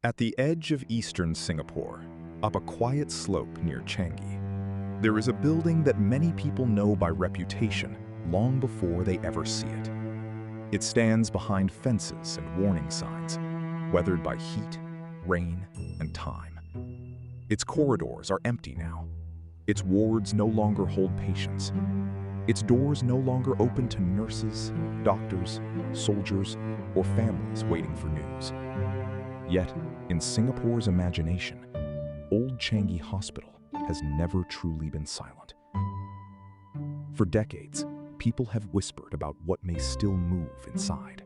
At the edge of eastern Singapore, up a quiet slope near Changi, there is a building that many people know by reputation long before they ever see it. It stands behind fences and warning signs, weathered by heat, rain, and time. Its corridors are empty now. Its wards no longer hold patients. Its doors no longer open to nurses, doctors, soldiers, or families waiting for news. Yet, in Singapore's imagination, old Changi Hospital has never truly been silent. For decades, people have whispered about what may still move inside.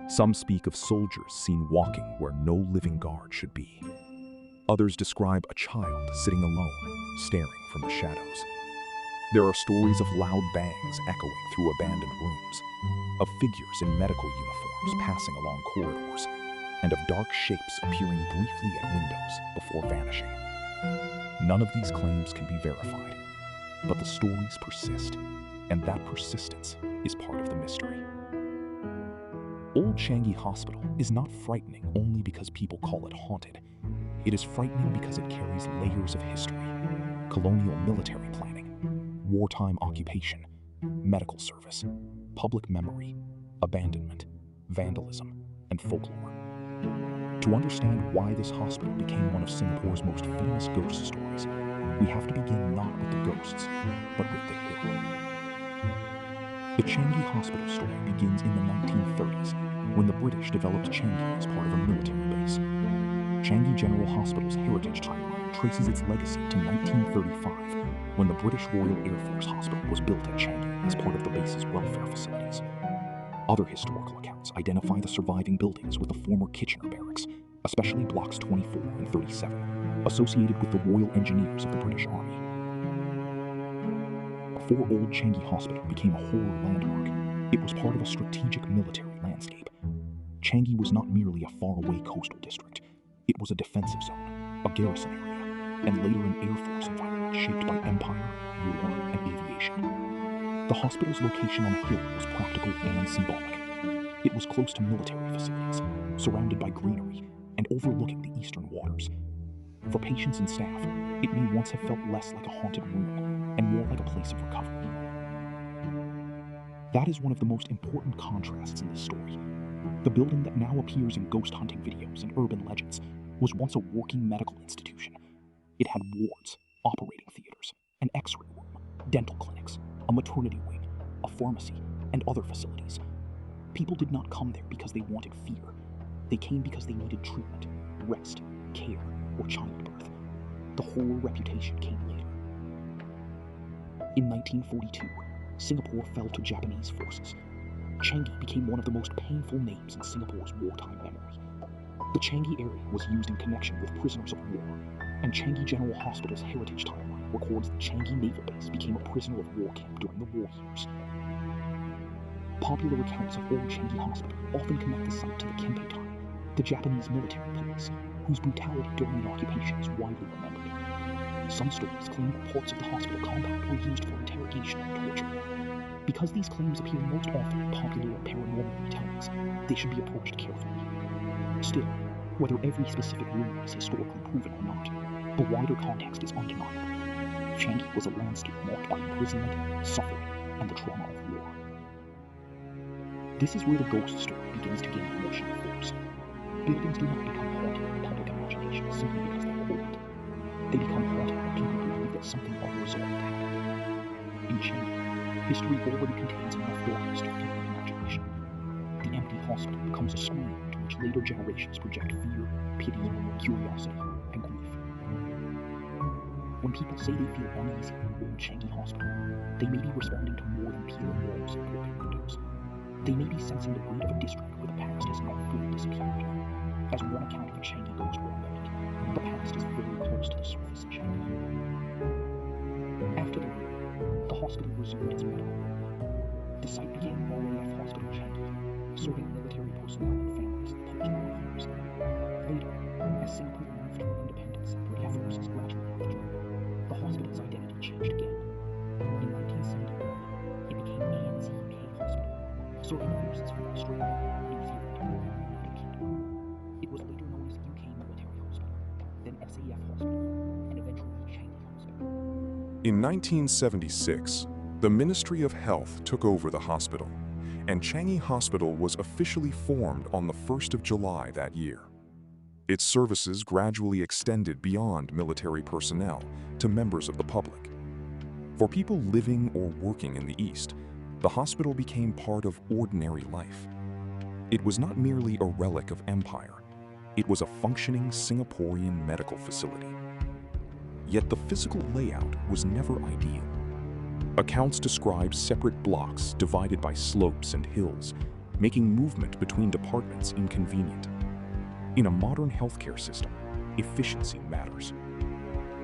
Some speak of soldiers seen walking where no living guard should be. Others describe a child sitting alone, staring from the shadows. There are stories of loud bangs echoing through abandoned rooms, of figures in medical uniforms passing along corridors, and of dark shapes appearing briefly at windows before vanishing. None of these claims can be verified, but the stories persist, and that persistence is part of the mystery. Old Changi Hospital is not frightening only because people call it haunted. It is frightening because it carries layers of history: colonial military planning, wartime occupation, medical service, public memory, abandonment, vandalism, and folklore. To understand why this hospital became one of Singapore's most famous ghost stories, we have to begin not with the ghosts, but with the hill. The Changi Hospital story begins in the 1930s, when the British developed Changi as part of a military base. Changi General Hospital's heritage timeline traces its legacy to 1935, when the British Royal Air Force Hospital was built at Changi as part of the base's welfare facilities. Other historical accounts identify the surviving buildings with the former Kitchener Barracks, especially blocks 24 and 37, associated with the Royal Engineers of the British Army. Before Old Changi Hospital became a horror landmark, it was part of a strategic military landscape. Changi was not merely a faraway coastal district. It was a defensive zone, a garrison area, and later an Air Force environment shaped by empire, war, and aviation. The hospital's location on a hill was practical and symbolic. It was close to military facilities, surrounded by greenery, and overlooking the eastern waters. For patients and staff, it may once have felt less like a haunted ruin and more like a place of recovery. That is one of the most important contrasts in this story. The building that now appears in ghost hunting videos and urban legends was once a working medical institution. It had wards, operating theaters, an X-ray room, dental clinics, a maternity wing, a pharmacy, and other facilities. People did not come there because they wanted fear. They came because they needed treatment, rest, care, or childbirth. The horror reputation came later. In 1942, Singapore fell to Japanese forces. Changi became one of the most painful names in Singapore's wartime memory. The Changi area was used in connection with prisoners of war, and Changi General Hospital's heritage timeline records that Changi Naval Base became a prisoner of war camp during the war years. Popular accounts of Old Changi Hospital often connect the site to the Kempe time, the Japanese military police, whose brutality during the occupation is widely remembered. Some stories claim that parts of the hospital compound were used for interrogation and torture. Because these claims appear most often in popular and paranormal retellings, they should be approached carefully. Still, whether every specific rumor is historically proven or not, the wider context is undeniable. Changi was a landscape marked by imprisonment, suffering, and the trauma of war. This is where the ghost story begins to gain emotional force. Buildings do not become haunted in the public imagination simply because they are old. They become haunted when people believe that something unresolved happened. In Changi, history already contains enough darkness to fuel the imagination. The empty hospital becomes a screen into which later generations project fear, pity, curiosity, and grief. When people say they feel uneasy in Old Changi Hospital, they may be responding to more than peeling walls and broken windows. They may be sensing the weight of a district where the past has not fully disappeared. As one account of a Changi ghost remembered, the past is very close to the surface in Changi. After the war, the hospital resumed its medical work. The site became RAF Hospital Changi, serving military personnel and families in the post-war years. Later, as Singapore moved toward independence and British forces gradually withdrew, the hospital's identity changed again. In 1971, it became ANZK Hospital, serving nurses from Australia, New Zealand, and the United Kingdom. It was later known as UK Hospital, and eventually Changi Hospital. In 1976, the Ministry of Health took over the hospital, and Changi Hospital was officially formed on the 1st of July that year. Its services gradually extended beyond military personnel to members of the public. For people living or working in the East, the hospital became part of ordinary life. It was not merely a relic of empire, it was a functioning Singaporean medical facility. Yet the physical layout was never ideal. Accounts describe separate blocks divided by slopes and hills, making movement between departments inconvenient. In a modern healthcare system, efficiency matters.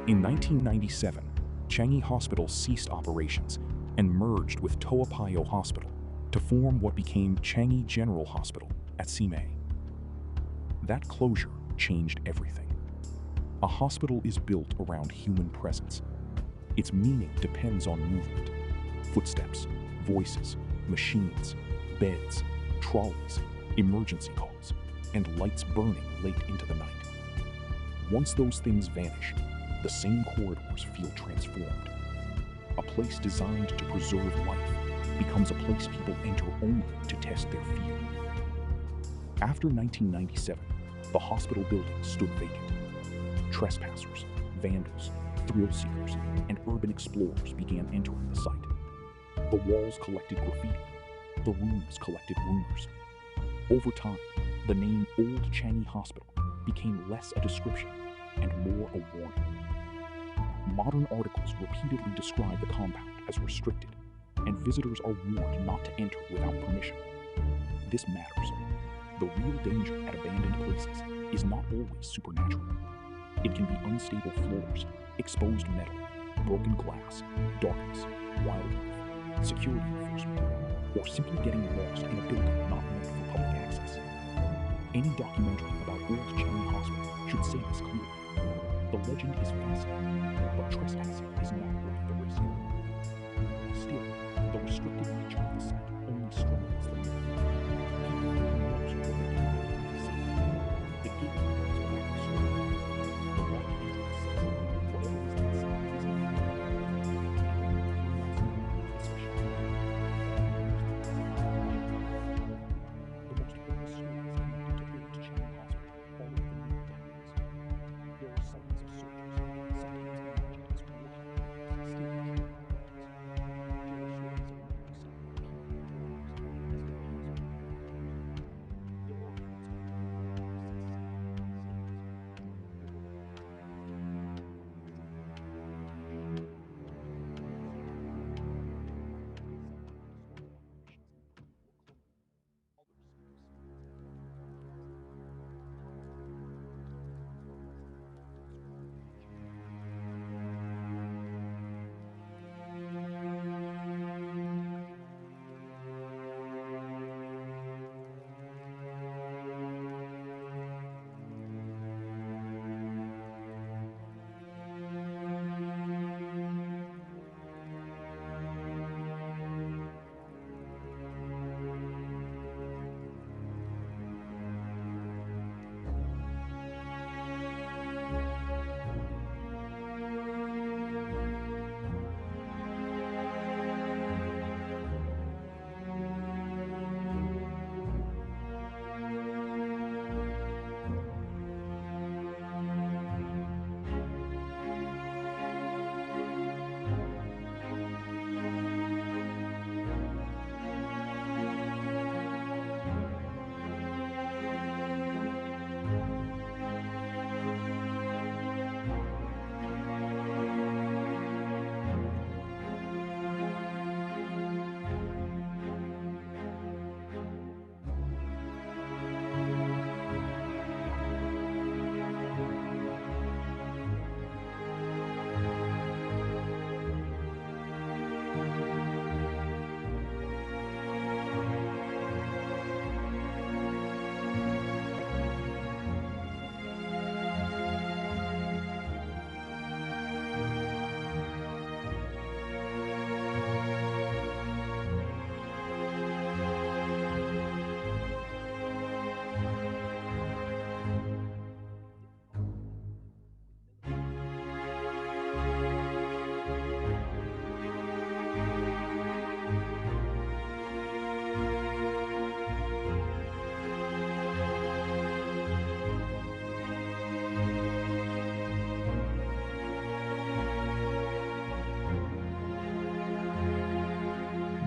In 1997, Changi Hospital ceased operations and merged with Toa Payoh Hospital to form what became Changi General Hospital at Simei. That closure changed everything. A hospital is built around human presence. Its meaning depends on movement, footsteps, voices, machines, beds, trolleys, emergency calls, and lights burning late into the night. Once those things vanish, the same corridors feel transformed. A place designed to preserve life becomes a place people enter only to test their fear. After 1997, the hospital building stood vacant. Trespassers, vandals, thrill-seekers, and urban explorers began entering the site. The walls collected graffiti. The rooms collected rumors. Over time, the name Old Changi Hospital became less a description and more a warning. Modern articles repeatedly describe the compound as restricted, and visitors are warned not to enter without permission. This matters. The real danger at abandoned places is not always supernatural. It can be unstable floors, exposed metal, broken glass, darkness, wildlife, security enforcement, or simply getting lost in a building not meant for public access. Any documentary about Old Changi Hospital should say this clearly. The legend is fascinating, but trespassing is not worth the risk. Still, the restricted nature of the site only strengthens the myth. People feel more secure than anyone safe. The gate is without restraint. The right entrance says, whatever is inside is not especially the most famous stories connected to Old Changi Hospital all over the legal decades. There are sightings of soldiers, sometimes imagined as war heroes, still as There are stories of men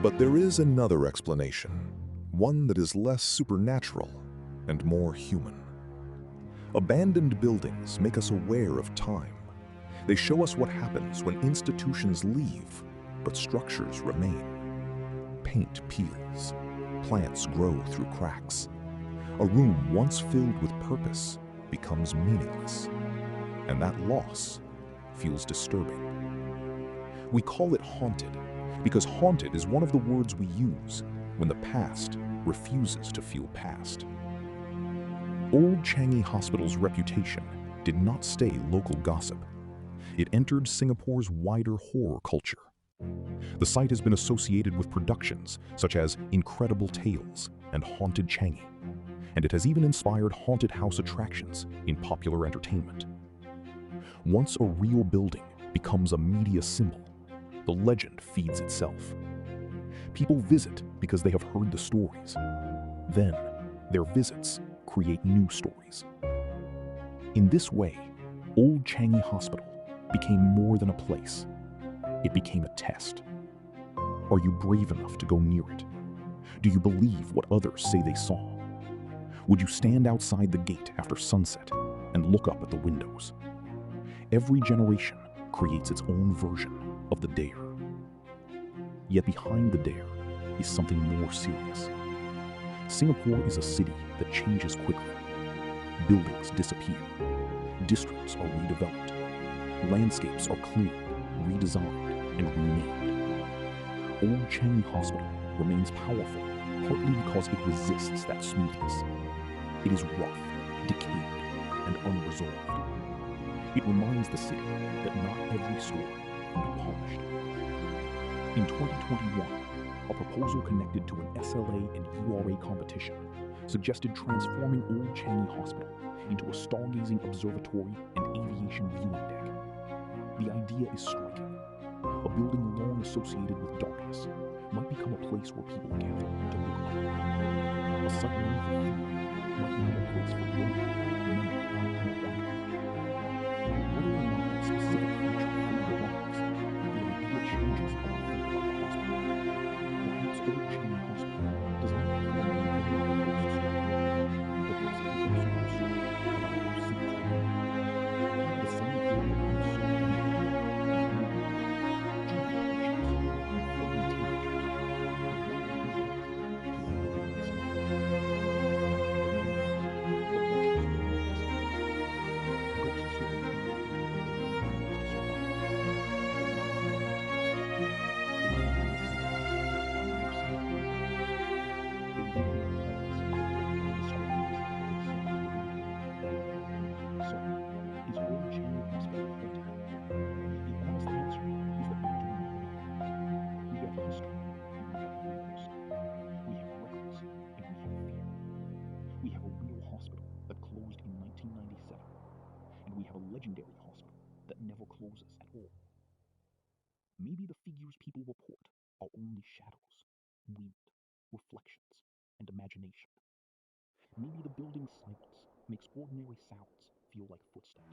But there is another explanation, one that is less supernatural and more human. Abandoned buildings make us aware of time. They show us what happens when institutions leave, but structures remain. Paint peels, plants grow through cracks. A room once filled with purpose becomes meaningless, and that loss feels disturbing. We call it haunted because haunted is one of the words we use when the past refuses to feel past. Old Changi Hospital's reputation did not stay local gossip. It entered Singapore's wider horror culture. The site has been associated with productions such as Incredible Tales and Haunted Changi, and it has even inspired haunted house attractions in popular entertainment. Once a real building becomes a media symbol, the legend feeds itself. People visit because they have heard the stories. Then, their visits create new stories. In this way, Old Changi Hospital became more than a place. It became a test. Are you brave enough to go near it? Do you believe what others say they saw? Would you stand outside the gate after sunset and look up at the windows? Every generation creates its own version of the dare. Yet behind the dare is something more serious. Singapore is a city that changes quickly. Buildings disappear. Districts are redeveloped. Landscapes are cleared, redesigned, and renamed. Old Changi Hospital remains powerful partly because it resists that smoothness. It is rough, decayed, and unresolved. It reminds the city that not every story can be polished. In 2021, a proposal connected to an SLA and URA competition suggested transforming Old Changi Hospital into a stargazing observatory and aviation viewing deck. The idea is striking. A building long associated with darkness might become a place where people gather to look up. A site known for fear might become a place for wonder, memory, and wonder. Whether or not that specific feature fully belongs, the idea changes how we think about the hospital. Perhaps Old Changi Hospital does not have to be a ghost story. Perhaps it is also a story about how cities grow. The same building holds so many people, juvenile patients, flirting teenagers, but not even death can ever replace life. But legends do not disappear. Ghosts eventually find new ways to survive. They live in routines. They live in the cities of more safety. They live in the halls where the screams they say didn't happen. So, is Old Changi Hospital haunted? The honest answer is that we do not know. We have history, and we have rumors. We have records, and we have fear. We have a real hospital that closed in 1997, and we have a legendary hospital that never closes at all. Maybe the figures people report are only shadows, wind, reflections, and imagination. Maybe the building's silence makes ordinary sounds feel like footsteps.